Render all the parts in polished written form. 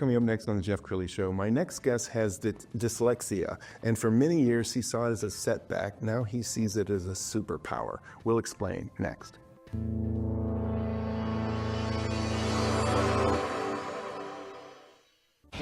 Coming up next on the Jeff Crilley Show, my next guest has dyslexia, and for many years he saw it as a setback. Now he sees it as a superpower. We'll explain next.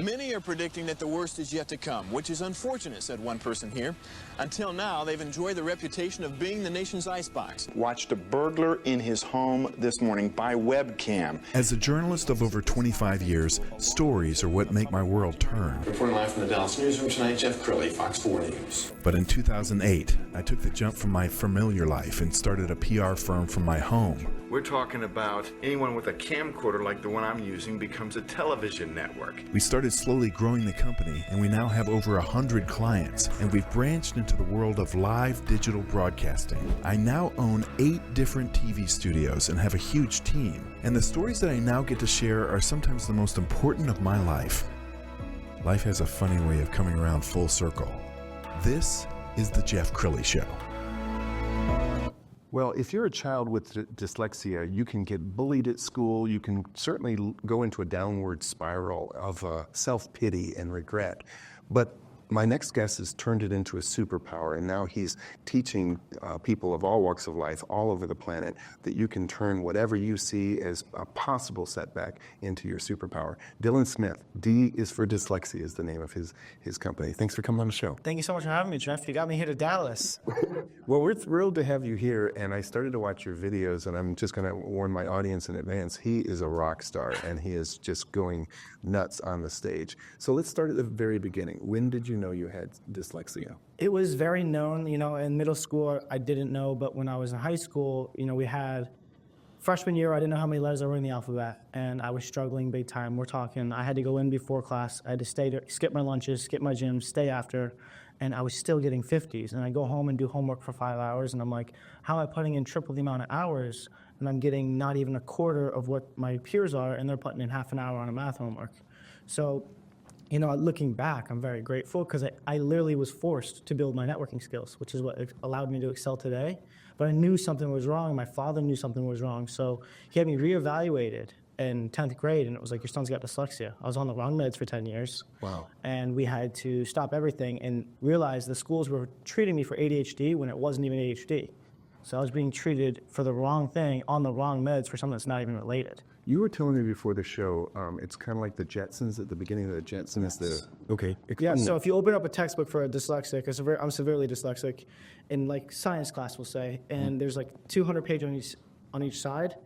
Many are predicting that the worst is yet to come, which is unfortunate, said one person here. Until now, they've enjoyed the reputation of being the nation's icebox. Watched a burglar in his home this morning by webcam. As a journalist of over 25 years, stories are what make my world turn. Reporting live from the Dallas newsroom tonight, Jeff Crilley, Fox 4 News. But in 2008, I took the jump from my familiar life and started a PR firm from my home. We're talking about anyone with a camcorder like the one I'm using becomes a television network. We started slowly growing the company, and we now have over 100 clients, and we've branched into the world of live digital broadcasting. I now own 8 different TV studios and have a huge team, and the stories that I now get to share are sometimes the most important of my life. Life has a funny way of coming around full circle. This is the Jeff Crilley Show. Well, if you're a child with dyslexia, you can get bullied at school. You can certainly go into a downward spiral of self-pity and regret. But my next guest has turned it into a superpower, and now he's teaching people of all walks of life all over the planet that you can turn whatever you see as a possible setback into your superpower. Dylan Smith, D is for Dyslexia, is the name of his company. Thanks for coming on the show. Thank you so much for having me, Jeff. You got me here to Dallas. Well, we're thrilled to have you here, and I started to watch your videos, and I'm just going to warn my audience in advance, he is a rock star, and he is just going nuts on the stage. So let's start at the very beginning. When did you know you had dyslexia? It was very known, in middle school I didn't know, but when I was in high school, we had, freshman year I didn't know how many letters there were in the alphabet, and I was struggling big time. We're talking, I had to go in before class, I had to skip my lunches, skip my gym, stay after, and I was still getting 50s. And I go home and do homework for 5 hours, and I'm like, how am I putting in triple the amount of hours, and I'm getting not even a quarter of what my peers are, and they're putting in half an hour on a math homework. So, looking back, I'm very grateful because I literally was forced to build my networking skills, which is what allowed me to excel today. But I knew something was wrong. My father knew something was wrong. So he had me reevaluated in 10th grade, and it was like, your son's got dyslexia. I was on the wrong meds for 10 years. Wow. And we had to stop everything and realize the schools were treating me for ADHD when it wasn't even ADHD. So I was being treated for the wrong thing on the wrong meds for something that's not even related. You were telling me before the show, it's kind of like the Jetsons at the beginning of the Jetsons. Okay. Yeah, so if you open up a textbook for a dyslexic, because I'm severely dyslexic, in like science class we'll say, and there's like 200 pages on each side,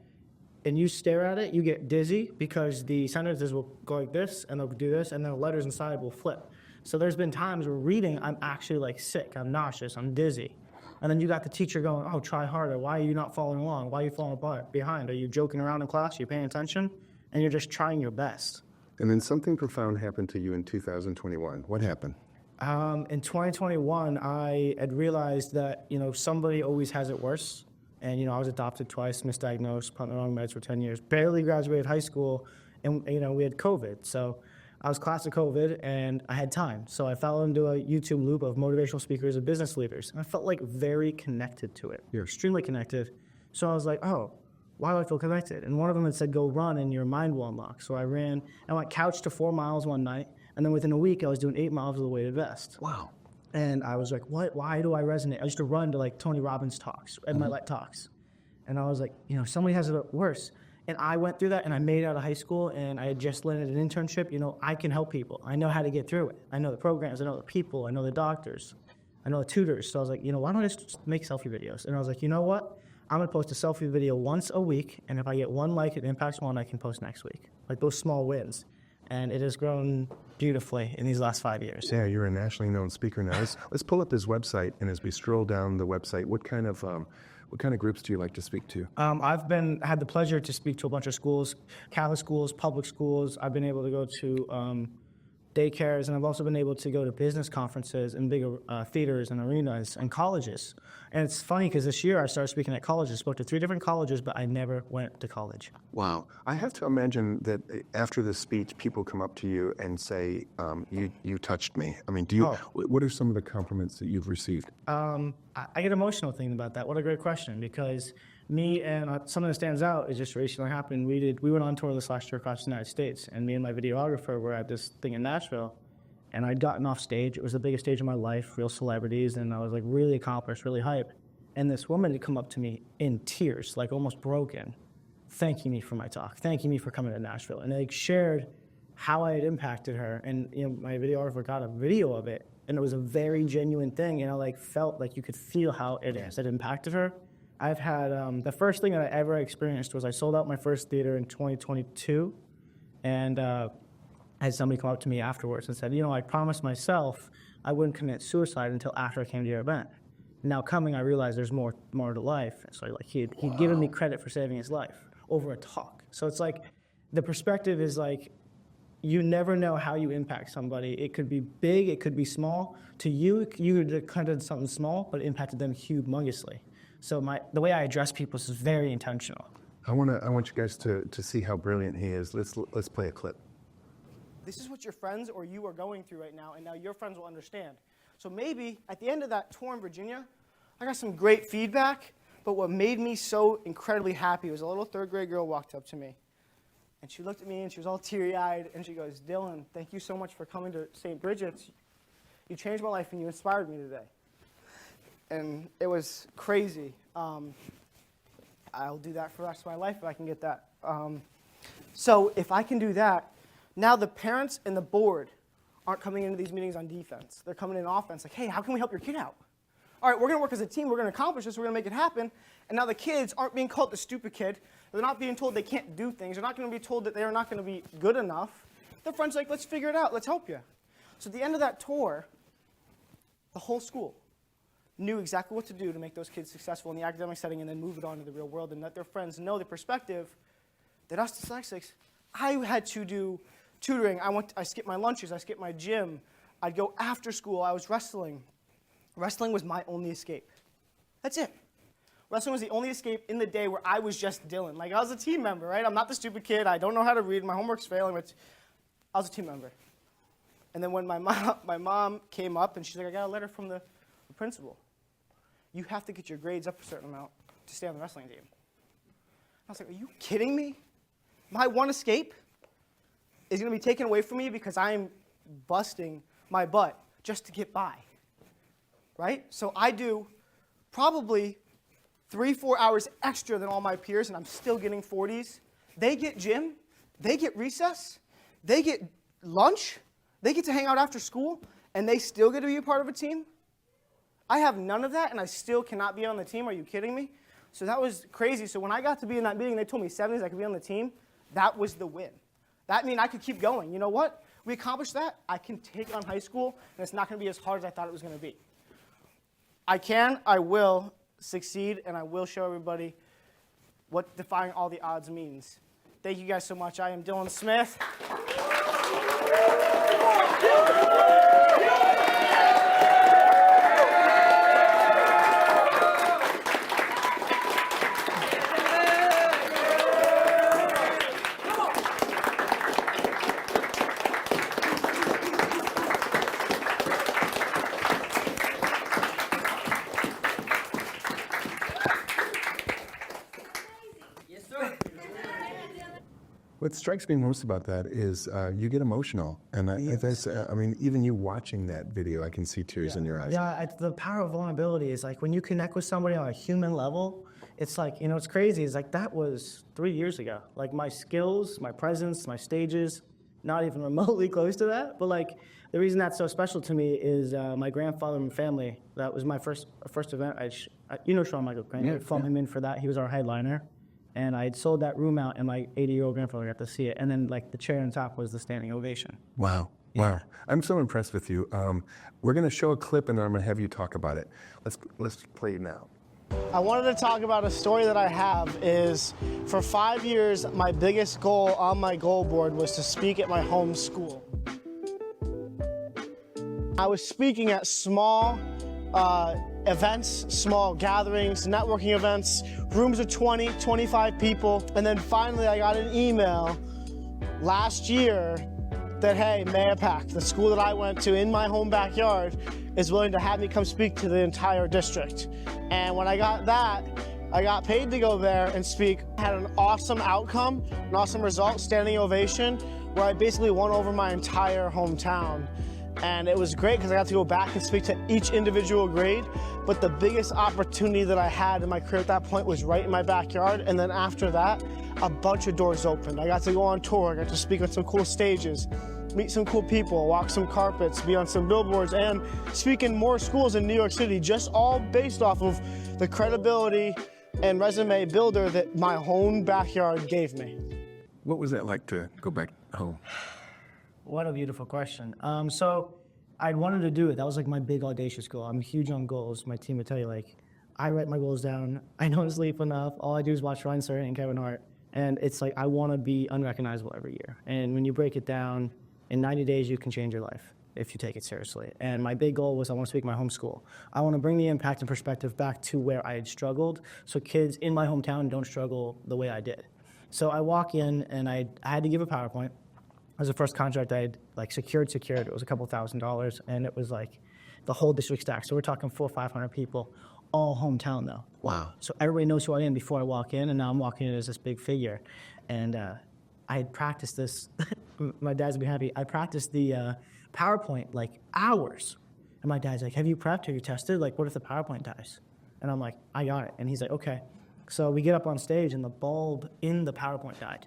and you stare at it, you get dizzy because the sentences will go like this, and they'll do this, and then the letters inside will flip. So there's been times where reading, I'm actually like sick, I'm nauseous, I'm dizzy. And then you got the teacher going, oh, try harder. Why are you not following along? Why are you falling behind? Are you joking around in class? Are you paying attention? And you're just trying your best. And then something profound happened to you in 2021. What happened? In 2021, I had realized that, somebody always has it worse. And, I was adopted twice, misdiagnosed, put on the wrong meds for 10 years, barely graduated high school, and, we had COVID. So I was classic COVID, and I had time. So I fell into a YouTube loop of motivational speakers and business leaders. And I felt like very connected to it, extremely connected. So I was like, oh, why do I feel connected? And one of them had said, go run and your mind will unlock. So I ran, I went couch to 4 miles one night. And then within a week, I was doing 8 miles of the weighted vest. Wow. And I was like, what? Why do I resonate? I used to run to like Tony Robbins talks, Ed Milet talks. And I was like, somebody has it worse. And I went through that, and I made it out of high school, and I had just landed an internship. I can help people. I know how to get through it. I know the programs. I know the people. I know the doctors. I know the tutors. So I was like, why don't I just make selfie videos? And I was like, you know what? I'm going to post a selfie video once a week, and if I get one like, it impacts one, I can post next week. Like those small wins. And it has grown beautifully in these last 5 years. Yeah, you're a nationally known speaker now. Let's pull up this website, and as we stroll down the website, what kind of groups do you like to speak to? I've had the pleasure to speak to a bunch of schools, Catholic schools, public schools. I've been able to go to daycares, and I've also been able to go to business conferences and bigger theaters and arenas and colleges. And it's funny because this year I started speaking at colleges, spoke to 3 different colleges, but I never went to college. Wow. I have to imagine that after the speech, people come up to you and say, you touched me. I mean, what are some of the compliments that you've received? I get emotional thinking about that. What a great question, because Me and something that stands out is just recently happened. We went on tour this last year across the United States, and me and my videographer were at this thing in Nashville, and I'd gotten off stage. It was the biggest stage of my life, real celebrities, and I was like really accomplished, really hyped. And this woman had come up to me in tears, like almost broken, thanking me for my talk, thanking me for coming to Nashville, and like shared how I had impacted her. And my videographer got a video of it, and it was a very genuine thing, and I like felt like you could feel how it had impacted her. I've had, the first thing that I ever experienced was I sold out my first theater in 2022, and I had somebody come up to me afterwards and said, I promised myself I wouldn't commit suicide until after I came to your event. Now coming, I realized there's more to life. So like he'd given me credit for saving his life over a talk. So it's like, the perspective is like, you never know how you impact somebody. It could be big, it could be small. To you, you kind of did something small, but it impacted them humongously. So the way I address people is very intentional. I want you guys to see how brilliant he is. Let's play a clip. This is what your friends or you are going through right now, and now your friends will understand. So maybe at the end of that tour in Virginia, I got some great feedback, but what made me so incredibly happy was a little third grade girl walked up to me, and she looked at me and she was all teary-eyed, and she goes, "Dylan, thank you so much for coming to St. Bridget's. You changed my life and you inspired me today." And it was crazy. I'll do that for the rest of my life if I can get that. So if I can do that, now the parents and the board aren't coming into these meetings on defense. They're coming in offense, like, hey, how can we help your kid out? All right, we're going to work as a team. We're going to accomplish this. We're going to make it happen. And now the kids aren't being called the stupid kid. They're not being told they can't do things. They're not going to be told that they're not going to be good enough. Their friends are like, let's figure it out. Let's help you. So at the end of that tour, the whole school knew exactly what to do to make those kids successful in the academic setting and then move it on to the real world and let their friends know the perspective that us dyslexics, I had to do tutoring. I skipped my lunches. I skipped my gym. I'd go after school. I was wrestling. Wrestling was my only escape. That's it. Wrestling was the only escape in the day where I was just Dylan. Like, I was a team member, right? I'm not the stupid kid. I don't know how to read. My homework's failing. But I was a team member. And then when my mom came up and she's like, I got a letter from the principal. You have to get your grades up a certain amount to stay on the wrestling team. I was like, are you kidding me? My one escape is going to be taken away from me because I'm busting my butt just to get by, right? So I do probably 3-4 hours extra than all my peers, and I'm still getting 40s. They get gym, they get recess, they get lunch, they get to hang out after school, and they still get to be a part of a team. I have none of that, and I still cannot be on the team. Are you kidding me? So that was crazy. So when I got to be in that meeting, they told me 70s I could be on the team. That was the win. That means I could keep going. You know what? We accomplished that. I can take on high school, and it's not going to be as hard as I thought it was going to be. I will succeed, and I will show everybody what defying all the odds means. Thank you guys so much. I am Dylan Smith. What strikes me most about that is you get emotional, and I mean, even you watching that video, I can see tears in your eyes. Yeah, the power of vulnerability is like when you connect with somebody on a human level, it's like, it's crazy. It's like that was 3 years ago. Like my skills, my presence, my stages, not even remotely close to that. But like the reason that's so special to me is my grandfather and family. That was my first event. Shawn Michael Crane. I flew him in for that. He was our headliner. And I had sold that room out, and my 80-year-old grandfather got to see it. And then, like, the chair on top was the standing ovation. Wow. Yeah. Wow. I'm so impressed with you. We're going to show a clip, and then I'm going to have you talk about it. Let's play it now. I wanted to talk about a story that I have is for 5 years, my biggest goal on my goal board was to speak at my home school. I was speaking at small events, small gatherings, networking events, rooms of 20, 25 people. And then finally I got an email last year that, hey, Mayapack, the school that I went to in my home backyard, is willing to have me come speak to the entire district. And when I got that, I got paid to go there and speak. Had an awesome outcome, an awesome result, standing ovation, where I basically won over my entire hometown. And it was great because I got to go back and speak to each individual grade. But the biggest opportunity that I had in my career at that point was right in my backyard. And then after that, a bunch of doors opened. I got to go on tour, I got to speak on some cool stages, meet some cool people, walk some carpets, be on some billboards, and speak in more schools in New York City, just all based off of the credibility and resume builder that my own backyard gave me. What was that like to go back home? What a beautiful question. So I wanted to do it. That was like my big audacious goal. I'm huge on goals. My team would tell you, like, I write my goals down. I don't sleep enough. All I do is watch Ryan Serling and Kevin Hart. And it's like, I want to be unrecognizable every year. And when you break it down, in 90 days, you can change your life if you take it seriously. And my big goal was I want to speak my home school. I want to bring the impact and perspective back to where I had struggled so kids in my hometown don't struggle the way I did. So I walk in and I had to give a PowerPoint. It was the first contract I had like secured. It was a couple $1,000s, and it was like the whole district stack. So we're talking 400 or 500 people, all hometown though. Wow. So everybody knows who I am before I walk in, and now I'm walking in as this big figure. And I had practiced this. My dad's gonna be happy. I practiced the PowerPoint like hours, and my dad's like, "Have you prepped? Have you tested? Like, what if the PowerPoint dies?" And I'm like, "I got it." And he's like, "Okay." So we get up on stage, and the bulb in the PowerPoint died,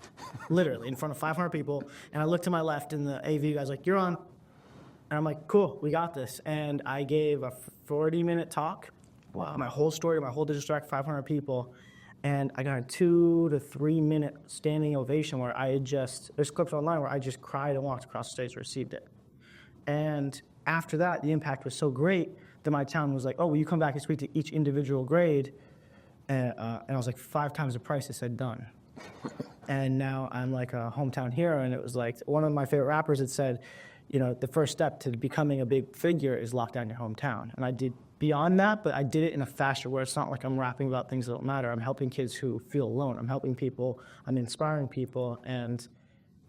literally in front of 500 people. And I look to my left, and the AV guy's like, "You're on." And I'm like, "Cool, we got this." And I gave a 40-minute talk. Wow. My whole story, my whole district, 500 people. And I got a 2 to 3 minute standing ovation where I had just, there's clips online where I just cried and walked across the stage and received it. And after that, the impact was so great that my town was like, "Oh, will you come back and speak to each individual grade?" And I was like 5 times the price. It said done. And now I'm like a hometown hero. And it was like one of my favorite rappers had said, you know, the first step to becoming a big figure is lock down your hometown. And I did beyond that, but I did it in a fashion where it's not like I'm rapping about things that don't matter. I'm helping kids who feel alone. I'm helping people. I'm inspiring people. And,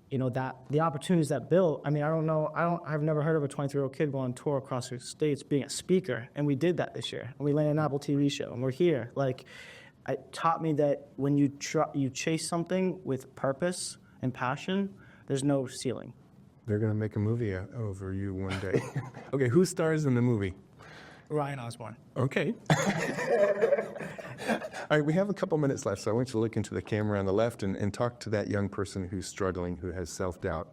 you know, that the opportunities that built, I mean, I've never heard of a 23-year-old kid going on tour across the states being a speaker. And we did that this year. And we landed an Apple TV show, and we're here. Like, it taught me that when you chase something with purpose and passion, there's no ceiling. They're going to make a movie over you one day. Okay, who stars in the movie? Ryan Osborne. Okay. All right, we have a couple minutes left, so I want you to look into the camera on the left and talk to that young person who's struggling, who has self-doubt.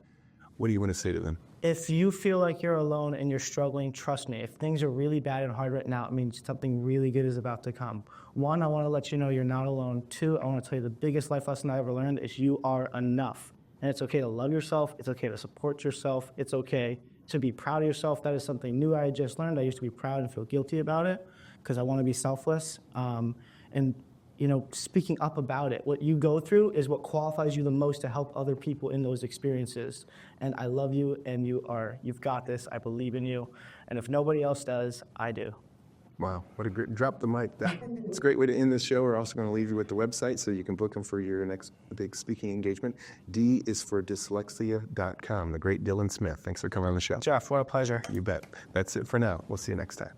What do you want to say to them? If you feel like you're alone and you're struggling, trust me. If things are really bad and hard right now, it means something really good is about to come. 1, I want to let you know you're not alone. 2, I want to tell you the biggest life lesson I ever learned is you are enough. And it's okay to love yourself. It's okay to support yourself. It's okay to be proud of yourself. That is something new I just learned. I used to be proud and feel guilty about it because I want to be selfless. And, you know, speaking up about it. What you go through is what qualifies you the most to help other people in those experiences. And I love you, and you've got this. I believe in you. And if nobody else does, I do. Wow, what a great, drop the mic. It's a great way to end this show. We're also going to leave you with the website so you can book them for your next big speaking engagement. D is for dyslexia.com, the great Dylan Smith. Thanks for coming on the show. Jeff, what a pleasure. You bet. That's it for now. We'll see you next time.